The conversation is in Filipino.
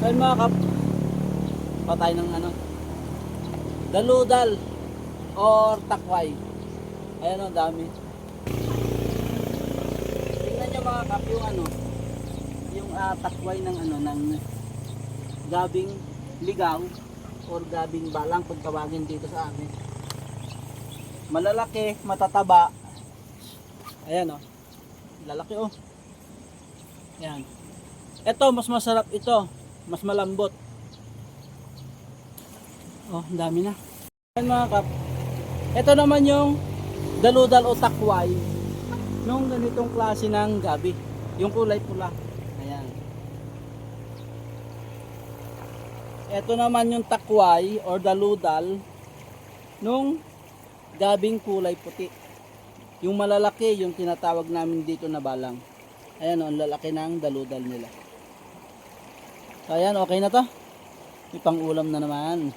Ayun mga kap, patay ng ano, daludal or takway. Ayan ang dami. Tingnan nyo mga kap yung ano, yung takway ng ano, ng gabing ligaw or gabing balang kung tawagin dito sa amin. Malalaki, matataba. Ayan oh. Lalaki oh. Ayan. Ito mas masarap ito, mas malambot. Oh, ang dami na. Ayan mga kap. Ito naman yung daludal o takway nung ganitong klase ng gabi. Yung kulay pula. Ayan. Ito naman yung takway or daludal nung gabing kulay puti. Yung malalaki, yung tinatawag namin dito na balang. Ayan o, ang lalaki ng daludal nila. So ayan, okay na to. May pang ulam na naman.